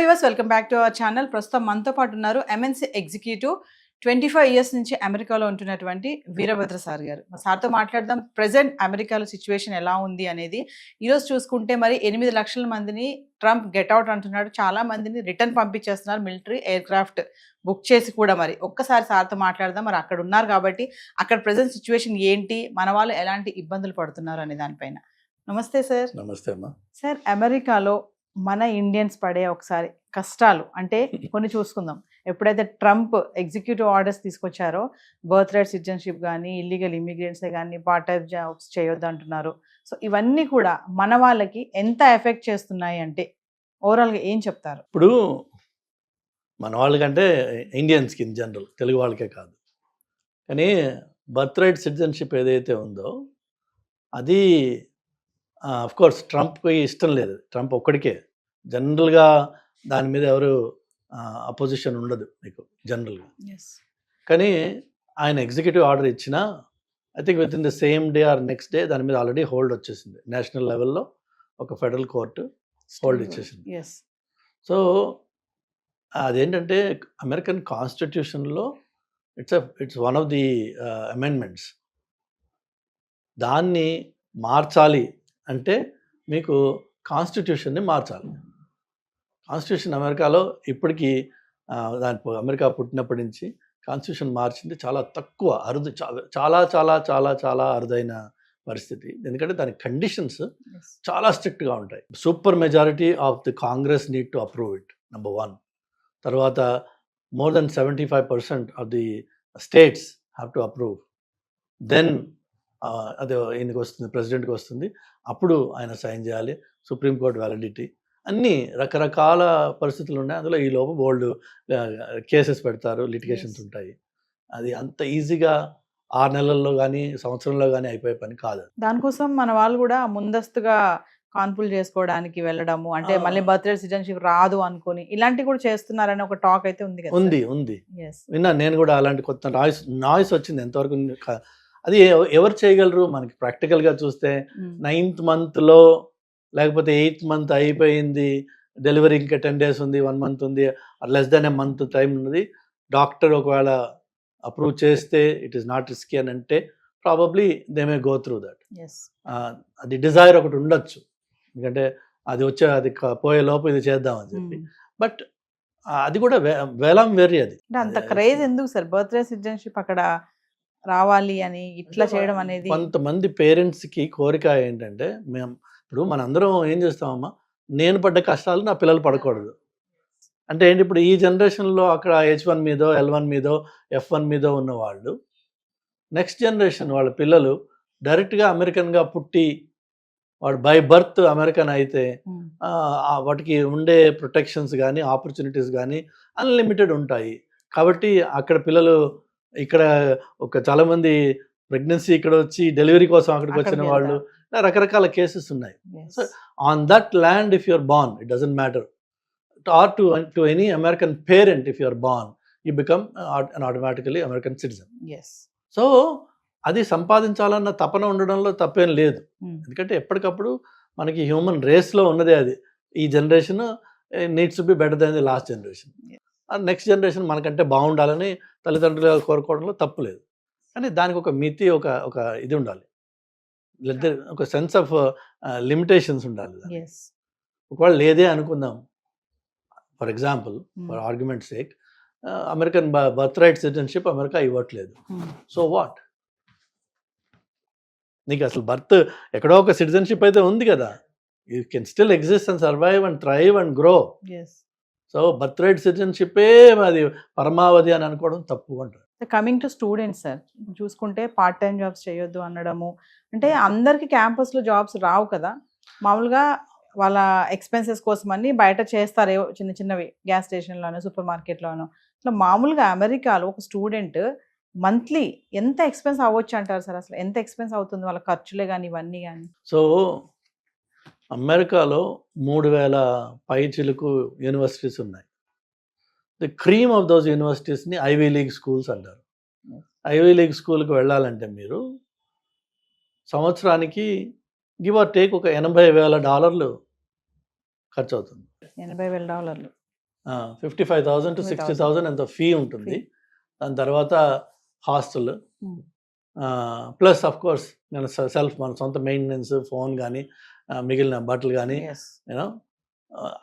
Viewers, welcome back to our channel. ప్రస్తుతం మనతో పాటు ఉన్నారు ఎంఎన్సీ ఎగ్జిక్యూటివ్, 25 ఇయర్స్ నుంచి అమెరికాలో ఉంటున్నటువంటి వీరభద్ర సార్ గారు. సార్తో మాట్లాడదాం ప్రెసెంట్ అమెరికాలో సిచ్యువేషన్ ఎలా ఉంది అనేది. ఈరోజు చూసుకుంటే మరి 8 లక్షల మందిని ట్రంప్ గెట్అవుట్ అంటున్నాడు. చాలా మందిని రిటర్న్ పంపించేస్తున్నారు, మిలిటరీ ఎయిర్ క్రాఫ్ట్ బుక్ చేసి కూడా. మరి ఒక్కసారి సార్తో మాట్లాడదాం. మరి అక్కడ ఉన్నారు కాబట్టి అక్కడ ప్రెసెంట్ సిచ్యువేషన్ ఏంటి, మన వాళ్ళు ఎలాంటి ఇబ్బందులు పడుతున్నారు అనే దానిపైన. నమస్తే సార్. నమస్తే అమ్మా. సార్, అమెరికాలో మన ఇండియన్స్ పడే ఒకసారి కష్టాలు అంటే కొన్ని చూసుకుందాం. ఎప్పుడైతే ట్రంప్ ఎగ్జిక్యూటివ్ ఆర్డర్స్ తీసుకొచ్చారో, బర్త్ రైట్ సిటిజన్షిప్ కానీ, ఇల్లీగల్ ఇమిగ్రెంట్సే కానీ, పార్ట్ టైం జాబ్స్ చేయొద్దు అంటున్నారు. సో ఇవన్నీ కూడా మన వాళ్ళకి ఎంత ఎఫెక్ట్ చేస్తున్నాయి అంటే ఓవరాల్గా ఏం చెప్తారు? ఇప్పుడు మన వాళ్ళకంటే ఇండియన్స్కి ఇన్ జనరల్, తెలుగు వాళ్ళకే కాదు, కానీ బర్త్ రైట్ సిటిజన్షిప్ ఏదైతే ఉందో అది కోర్స్ ట్రంప్కి ఇష్టం లేదు. ట్రంప్ ఒక్కడికే జనరల్గా దాని మీద ఎవరు అపోజిషన్ ఉండదు మీకు జనరల్గా. కానీ ఆయన ఎగ్జిక్యూటివ్ ఆర్డర్ ఇచ్చినా I think within the same day or next day దాని మీద ఆల్రెడీ హోల్డ్ వచ్చేసింది. నేషనల్ లెవెల్లో ఒక ఫెడరల్ కోర్టు హోల్డ్ ఇచ్చేసింది. సో అదేంటంటే అమెరికన్ కాన్స్టిట్యూషన్లో it's one of the amendments. దాన్ని మార్చాలి అంటే మీకు కాన్స్టిట్యూషన్ని మార్చాలి. కాన్స్టిట్యూషన్ అమెరికాలో ఇప్పటికీ అమెరికా పుట్టినప్పటి నుంచి కాన్స్టిట్యూషన్ మార్చింది చాలా తక్కువ, అరుదు, చాలా చాలా చాలా చాలా అరుదైన పరిస్థితి. ఎందుకంటే దాని కండిషన్స్ చాలా స్ట్రిక్ట్గా ఉంటాయి. Super majority of the Congress need to approve it, number 1. తర్వాత more than 75% of the states have to approve. Then అదే ఈయనకి వస్తుంది, ప్రెసిడెంట్కి వస్తుంది, అప్పుడు ఆయన సైన్ చేయాలి. సుప్రీంకోర్టు వ్యాలిడిటీ, అన్నీ రకరకాల పరిస్థితులు ఉన్నాయి. అందులో ఈ లోపు బోల్డ్ కేసెస్ పెడతారు, లిటిగేషన్స్ ఉంటాయి. అది అంత ఈజీగా 6 నెలల్లో కానీ సంవత్సరంలో కానీ అయిపోయే పని కాదు. దానికోసం మన వాళ్ళు కూడా ముందస్తుగా కాన్పులు చేసుకోవడానికి వెళ్ళడము, అంటే మళ్ళీ బర్త్ రైట్ సిటిజన్షిప్ రాదు అనుకుని ఇలాంటివి కూడా చేస్తున్నారని ఒక టాక్ అయితే ఉంది కదా. ఉంది విన్నా నేను కూడా. అలాంటి కొత్త నాయిస్ వచ్చింది. ఎంతవరకు అది ఎవరు చేయగలరు? మనకి ప్రాక్టికల్గా చూస్తే 9th మంత్లో లేకపోతే 8th మంత్ అయిపోయింది, డెలివరీ ఇంకా 10 days ఉంది, 1 month ఉంది, less than a month time ఉన్నది. డాక్టర్ ఒకవేళ అప్రూవ్ చేస్తే ఇట్ ఈస్ నాట్ రిస్కీ అని అంటే probably they may go through that. అది డిజైర్ ఒకటి ఉండొచ్చు, ఎందుకంటే అది పోయే లోపు ఇది చేద్దామని చెప్పి. బట్ అది కూడా వేలం వెర్రి. అది అంత క్రేజ్ ఎందుకు సార్ బర్త్ రైట్ సిటిజన్షిప్ అక్కడ రావాలి అని ఇట్లా చేయడం అనేది? కొంతమంది పేరెంట్స్కి కోరిక ఏంటంటే, ఇప్పుడు మనందరం ఏం చేస్తామమ్మా, నేను పడ్డ కష్టాలు నా పిల్లలు పడకూడదు అంటే ఏంటి? ఇప్పుడు ఈ జనరేషన్లో అక్కడ H1 మీదో L1 మీదో F1 మీదో ఉన్నవాళ్ళు, నెక్స్ట్ జనరేషన్ వాళ్ళ పిల్లలు డైరెక్ట్గా అమెరికన్గా పుట్టి వాడు బై బర్త్ అమెరికన్ అయితే వాటికి ఉండే ప్రొటెక్షన్స్ కానీ ఆపర్చునిటీస్ కానీ అన్లిమిటెడ్ ఉంటాయి. కాబట్టి అక్కడ పిల్లలు ఇక్కడ చాలామంది ప్రెగ్నెన్సీ ఇక్కడ వచ్చి డెలివరీ కోసం అక్కడికి వచ్చిన వాళ్ళు, రకరకాల కేసెస్ ఉన్నాయి. So on that land if you're born, it doesn't matter, or to any American parent, if you're born you become automatically American citizen. సో అది సంపాదించాలన్న తపన ఉండడంలో తప్పేం లేదు. ఎందుకంటే ఎప్పటికప్పుడు మనకి హ్యూమన్ రేస్లో ఉన్నదే అది. ఈ generation needs to be better than the last generation. Next generation మనకంటే బాగుండాలని తల్లిదండ్రులు కోరుకోవడంలో తప్పు లేదు. కానీ దానికి ఒక మితి, ఒక ఇది ఉండాలి, ఒక సెన్స్ ఆఫ్ లిమిటేషన్స్ ఉండాలి. ఒకవేళ లేదే అనుకుందాం, for example, for argument sake, American birthright citizenship America ఇవ్వట్లేదు. So what? నీకు అసలు బర్త్ ఎక్కడో ఒక సిటిజన్షిప్ అయితే ఉంది కదా. You can still exist and survive and thrive and grow. So birthright సిటిజన్షిప్పే అది పరమావధి అని అనుకోవడం తప్పు అంటారు. కమింగ్ టు స్టూడెంట్స్ సార్, చూసుకుంటే పార్ట్ టైం జాబ్స్ చేయొద్దు అనడము, అంటే అందరికి క్యాంపస్లో జాబ్స్ రావు కదా. మామూలుగా వాళ్ళ ఎక్స్పెన్సెస్ కోసం అని బయట చేస్తారు, చిన్న చిన్నవి గ్యాస్ స్టేషన్లోనో సూపర్ మార్కెట్లోనో. ఇట్లా మామూలుగా అమెరికాలో ఒక స్టూడెంట్ మంత్లీ ఎంత ఎక్స్పెన్స్ అవ్వచ్చు అంటారు సార్? అసలు ఎంత ఎక్స్పెన్స్ అవుతుంది వాళ్ళ ఖర్చులే కానీ ఇవన్నీ కానీ? సో అమెరికాలో 3000 పైచిలకు యూనివర్సిటీస్ ఉన్నాయి. ది క్రీమ్ ఆఫ్ దోస్ యూనివర్సిటీస్ని ఐవీ లీగ్ స్కూల్స్ అంటారు. ఐవీ లీగ్ స్కూల్కి వెళ్ళాలంటే మీరు సంవత్సరానికి గివ్ ఆర్ టేక్ ఒక $80,000 ఖర్చు అవుతుంది. $80,000 55,000 to 60,000 ఎంతో ఫీ ఉంటుంది. Fee. దాని తర్వాత hostel Hmm. Plus of course మన సెల్ఫ్ మన సొంత మెయింటెనెన్స్, ఫోన్ కానీ మిగిలిన బట్టలు కానీ Yes. యూనో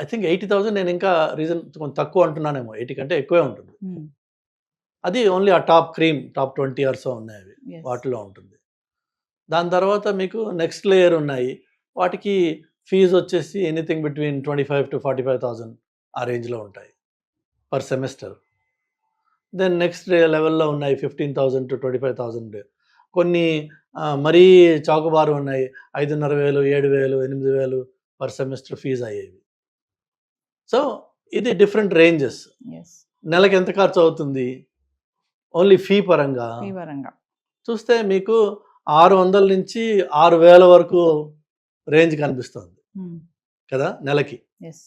ఐ థింక్ 80,000 నేను ఇంకా రీజన్ కొంచెం తక్కువ అంటున్నానేమో, 80 కంటే ఎక్కువే ఉంటుంది. Hmm. అది ఓన్లీ ఆ టాప్ 20 ఇయర్స్ ఉన్నాయి అవి, Yes. వాటిలో ఉంటుంది. దాని తర్వాత మీకు నెక్స్ట్ లేయర్ ఉన్నాయి, వాటికి ఫీజు వచ్చేసి ఎనీథింగ్ బిట్వీన్ 25 to 45,000 ఆ రేంజ్లో ఉంటాయి పర్ సెమిస్టర్. దెన్ నెక్స్ట్ లెవెల్లో ఉన్నాయి 15,000 to 25,000. కొన్ని మరీ చౌకబారు ఉన్నాయి, 5,500, 7,000, 8,000 పర్ సెమిస్టర్ ఫీజు అయ్యేవి. సో ఇది డిఫరెంట్ రేంజెస్. Yes. నెలకి ఎంత ఖర్చు అవుతుంది ఓన్లీ ఫీ పరంగా Fee పరంగా. చూస్తే మీకు 600 నుంచి 6,000 వరకు రేంజ్ కనిపిస్తుంది Hmm. కదా నెలకి. Yes.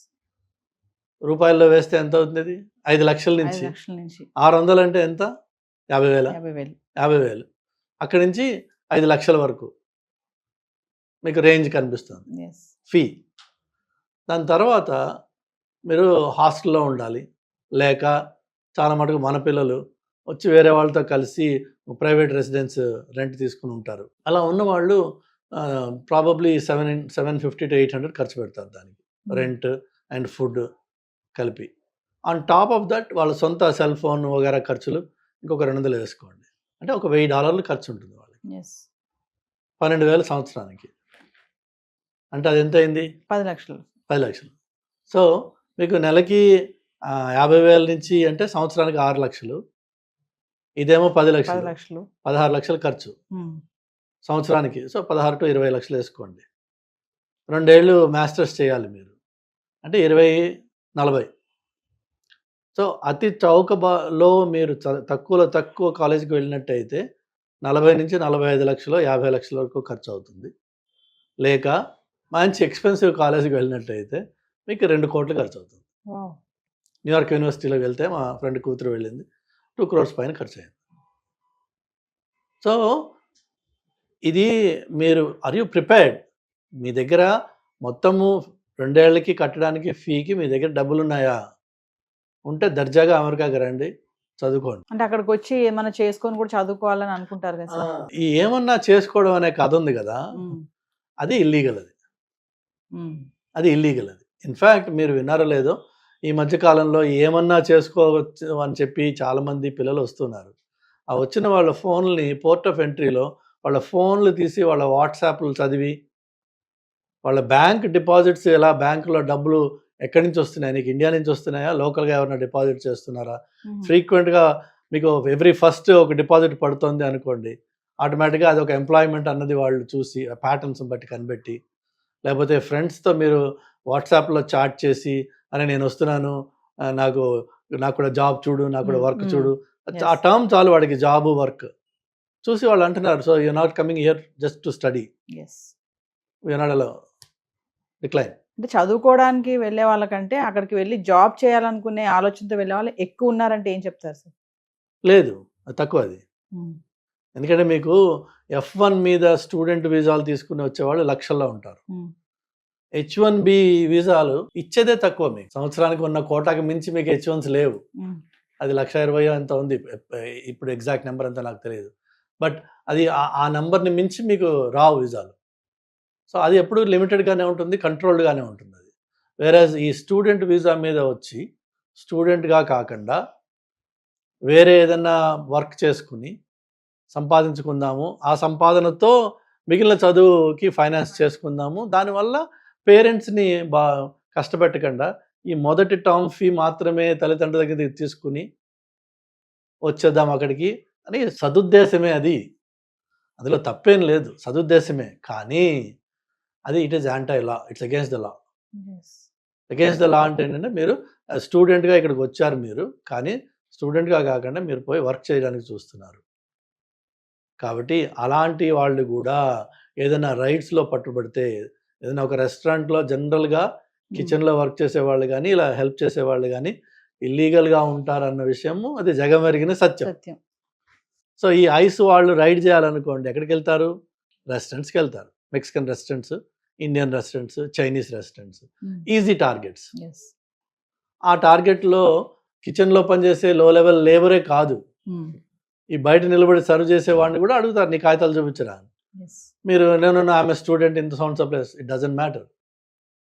రూపాయల్లో వేస్తే ఎంత అవుతుంది? అది 5 లక్షల 5 నుంచి లక్షల నుంచి 600 అంటే ఎంత? 50,000. 50,000. 50,000 అక్కడి నుంచి 5 లక్షల వరకు మీకు రేంజ్ కనిపిస్తుంది Yes. ఫీ. దాని తర్వాత మీరు హాస్టల్లో ఉండాలి, లేక చాలా మటుకు మన పిల్లలు వచ్చి వేరే వాళ్ళతో కలిసి ప్రైవేట్ రెసిడెన్స్ రెంట్ తీసుకుని ఉంటారు. అలా ఉన్న వాళ్ళు ప్రాబబ్లీ 750 to 800 ఖర్చు పెడతారు దానికి, రెంట్ అండ్ ఫుడ్ కలిపి. ఆన్ టాప్ ఆఫ్ దట్ వాళ్ళ సొంత సెల్ ఫోన్ వగేరా ఖర్చులు ఇంకొక 200 వేసుకోండి, అంటే ఒక $1,000 ఖర్చు ఉంటుంది వాళ్ళకి. Yes. 12,000 సంవత్సరానికి, అంటే అది ఎంత అయింది? 10 లక్షలు. 10 లక్షలు. సో మీకు నెలకి 50,000 నుంచి అంటే సంవత్సరానికి 6 లక్షలు, ఇదేమో 10 10 లక్షలు, లక్షలు. 16 లక్షలు ఖర్చు Hmm. సంవత్సరానికి. సో 16 to 20 లక్షలు వేసుకోండి. 2 ఏళ్ళు మాస్టర్స్ చేయాలి మీరు, అంటే 20-40. సో అతి చౌకలో మీరు తక్కువ కాలేజీకి వెళ్ళినట్టయితే 40 నుంచి 45 లక్షలు, 50 లక్షల వరకు ఖర్చు అవుతుంది. లేక మంచి ఎక్స్పెన్సివ్ కాలేజీకి వెళ్ళినట్టయితే మీకు 2 కోట్లు ఖర్చు అవుతుంది. Wow. న్యూయార్క్ యూనివర్సిటీలోకి వెళ్తే మా ఫ్రెండ్ కూతురు వెళ్ళింది, 2 crores పైన ఖర్చు అయింది. సో ఇది మీరు ఆర్ యూ ప్రిపేర్డ్? మీ దగ్గర మొత్తము 2 ఏళ్ళకి కట్టడానికి ఫీకి మీ దగ్గర డబ్బులు ఉన్నాయా? ఉంటే దర్జాగా అమెరికాకి రండి, చదువుకోండి. అంటే అక్కడికి వచ్చి ఏమైనా చేసుకొని కూడా చదువుకోవాలని అనుకుంటారు కదా సార్. ఈ ఏమన్నా చేసుకోవడం అనే కథ ఉంది కదా, Hmm. అది ఇల్లీగల్. Hmm. అది ఇల్లీగల్. అది ఇన్ఫ్యాక్ట్ మీరు విన్నారో లేదో, ఈ మధ్య కాలంలో ఏమన్నా చేసుకోవచ్చు అని చెప్పి చాలామంది పిల్లలు వస్తున్నారు. ఆ వచ్చిన వాళ్ళ ఫోన్లని పోర్ట్ ఆఫ్ ఎంట్రీలో వాళ్ళ ఫోన్లు తీసి వాళ్ళ వాట్సాప్లు చదివి, వాళ్ళ బ్యాంక్ డిపాజిట్స్ ఎలా బ్యాంకులో డబ్బులు ఎక్కడి నుంచి వస్తున్నాయి, నీకు ఇండియా నుంచి వస్తున్నాయా, లోకల్గా ఎవరైనా డిపాజిట్ చేస్తున్నారా, Hmm. ఫ్రీక్వెంట్గా మీకు ఎవ్రీ ఫస్ట్ ఒక డిపాజిట్ పడుతుంది అనుకోండి, ఆటోమేటిక్గా అది ఒక ఎంప్లాయ్మెంట్ అన్నది వాళ్ళు చూసి ఆ ప్యాటర్న్స్ బట్టి కనిపెట్టి, లేకపోతే ఫ్రెండ్స్తో మీరు వాట్సాప్లో చాట్ చేసి అని నేను వస్తున్నాను, నాకు కూడా జాబ్ చూడు, నాకు కూడా వర్క్ చూడు, ఆ టర్మ్ చాలు వాడికి జాబ్ వర్క్ చూసి వాళ్ళు అంటున్నారు, so you not coming here just to study, Yes. You not అలా డిక్లైన్. అంటే చదువుకోవడానికి వెళ్ళే వాళ్ళకంటే అక్కడికి వెళ్ళి జాబ్ చేయాలనుకునే ఆలోచనతో వెళ్ళే వాళ్ళు ఎక్కువ ఉన్నారంటే ఏం చెప్తారు సార్? లేదు, అది తక్కువ. అది Hmm. ఎందుకంటే మీకు F1 మీద స్టూడెంట్ వీసాలు తీసుకుని వచ్చేవాళ్ళు లక్షల్లో ఉంటారు. Hmm. H1B వీసాలు ఇచ్చేదే తక్కువ. మీకు సంవత్సరానికి ఉన్న కోటాకి మించి మీకు H1s లేవు. Hmm. అది 1,20,000 ఎంత ఉంది ఇప్పుడు, ఎగ్జాక్ట్ నెంబర్ అంతా నాకు తెలియదు, బట్ అది ఆ నెంబర్ని మించి మీకు రావు వీసాలు. సో అది ఎప్పుడు లిమిటెడ్గానే ఉంటుంది, కంట్రోల్డ్గానే ఉంటుంది అది. వేరేజ్ ఈ స్టూడెంట్ వీసా మీద వచ్చి స్టూడెంట్గా కాకుండా వేరే ఏదైనా వర్క్ చేసుకుని సంపాదించుకుందాము, ఆ సంపాదనతో మిగిలిన చదువుకి ఫైనాన్స్ చేసుకుందాము, దానివల్ల పేరెంట్స్ని కష్టపెట్టకుండా ఈ మొదటి టర్మ్ ఫీ మాత్రమే తల్లిదండ్రుల దగ్గర తీసుకుని వచ్చేద్దాం అక్కడికి అని సదుద్దేశమే అది. అందులో తప్పేం లేదు, సదుద్దేశమే. కానీ అది it is anti law, it's against the law. Yes. Against the law అంటే ఏంటంటే, మీరు స్టూడెంట్గా ఇక్కడికి వచ్చారు మీరు, కానీ స్టూడెంట్గా కాకుండా మీరు పోయి వర్క్ చేయడానికి చూస్తున్నారు. కాబట్టి అలాంటి వాళ్ళు కూడా ఏదైనా రైట్స్లో పట్టుబడితే, ఏదైనా ఒక రెస్టారెంట్లో జనరల్గా కిచెన్లో వర్క్ చేసేవాళ్ళు కానీ ఇలా హెల్ప్ చేసేవాళ్ళు కానీ ఇల్లీగల్గా ఉంటారన్న విషయము అది జగమెరిగిన సత్యం. సత్యం. సో ఈ ఐస్ వాళ్ళు రైడ్ చేయాలనుకోండి, ఎక్కడికి వెళ్తారు? రెస్టారెంట్స్కి వెళ్తారు. Mexican restaurants, Indian restaurants, Chinese restaurants, Hmm. Easy targets. Yes. ఆ టార్గెట్లో కిచెన్లో పనిచేసే లో లెవెల్ లేబరే కాదు, ఈ బయట నిలబడి సర్వ్ చేసే వాడిని కూడా అడుగుతారు నీ కాగితాలు చూపించరా అని. మీరు నేను ఆమె student in the sound supplies, it doesn't matter,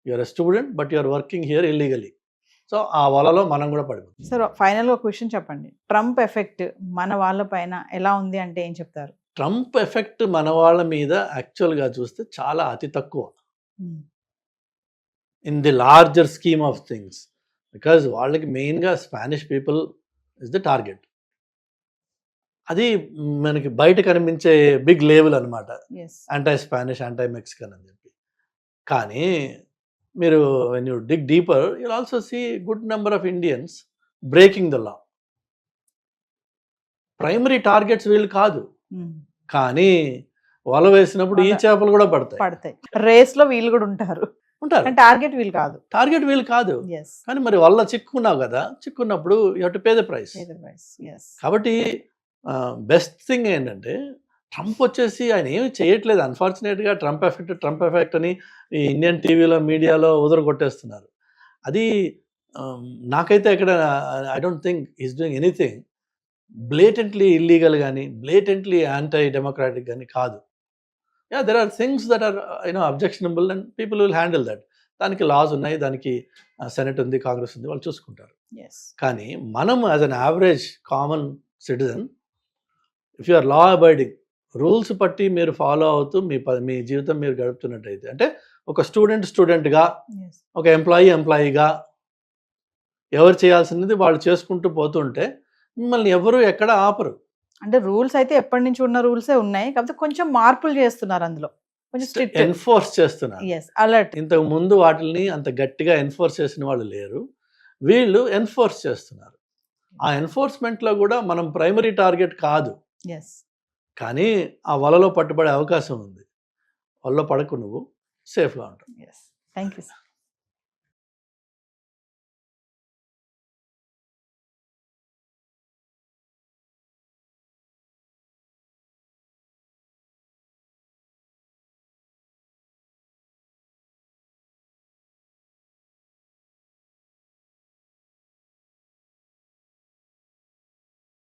you're a student but you're working here illegally. So ఆ వలలో మనం కూడా పడిపోతాం. సార్ ఫైనల్గా ఒక క్వశ్చన్ చెప్పండి, ట్రంప్ ఎఫెక్ట్ మన వాళ్ళ పైన ఎలా ఉంది అంటే ఏం చెప్తారు? ట్రంప్ ఎఫెక్ట్ మన వాళ్ళ మీద యాక్చువల్గా చూస్తే చాలా అతి తక్కువ in the larger scheme of things, because వాళ్ళకి మెయిన్గా Spanish people is the target. అది మనకి బయట కనిపించే బిగ్ లేబుల్ అనమాట, యాంటై స్పానిష్, యాంటై మెక్సికన్ అని చెప్పి. కానీ మీరు when you dig deeper you'll also see good number of Indians breaking the law. Primary targets వీళ్ళు కాదు, కానీ వల వేసినప్పుడు ఈ చేపలు కూడా పడతాయి. రేస్ లో వీళ్ళు కూడా ఉంటారు, టార్గెట్ వీళ్ళు కాదు, టార్గెట్ వీళ్ళు కాదు. కానీ మరి వల్ల చిక్కున్నావు కదా, చిక్కున్నప్పుడు you have to pay the price. కాబట్టి బెస్ట్ థింగ్ ఏంటంటే ట్రంప్ వచ్చేసి ఆయన ఏమి చేయట్లేదు. అన్ఫార్చునేట్గా ట్రంప్ ఎఫెక్ట్ అని ఈ ఇండియన్ టీవీలో మీడియాలో కొట్టేస్తున్నారు. అది నాకైతే ఇక్కడ I don't think is doing anything blatantly illegal కానీ బ్లేటెంట్లీ యాంటీ డెమోక్రాటిక్ కానీ కాదు. There are things that are objectionable and people will handle that. దానికి లాస్ ఉన్నాయి, దానికి సెనెట్ ఉంది, కాంగ్రెస్ ఉంది, వాళ్ళు చూసుకుంటారు. కానీ మనం as an average common citizen, if you are law abiding, rules పట్టి మీరు ఫాలో అవుతూ మీ జీవితం మీరు గడుపుతున్నట్టయితే, అంటే ఒక స్టూడెంట్గా, ఒక ఎంప్లాయీగా ఎవరు చేయాల్సింది వాళ్ళు చేసుకుంటూ పోతుంటే మిమ్మల్ని ఎవరు ఎక్కడ ఆపరు. అంటే రూల్స్ అయితే ఎప్పటి నుంచి ఉన్న రూల్సే ఉన్నాయి, కాకపోతే కొంచెం మార్పులు చేస్తున్నారు, అందులో కొంచెం స్ట్రిక్ట్ ఎన్ఫోర్స్ చేస్తున్నారు. అలర్ట్. ఇంతకు ముందు వాటిని అంత గట్టిగా ఎన్ఫోర్స్ చేసిన వాళ్ళు లేరు, వీళ్ళు ఎన్ఫోర్స్ చేస్తున్నారు. ఆ ఎన్ఫోర్స్మెంట్లో కూడా మనం ప్రైమరీ టార్గెట్ కాదు, కానీ ఆ వలలో పట్టుబడే అవకాశం ఉంది. వలలో పడకు, నువ్వు సేఫ్గా ఉంటావు. Thank you sir.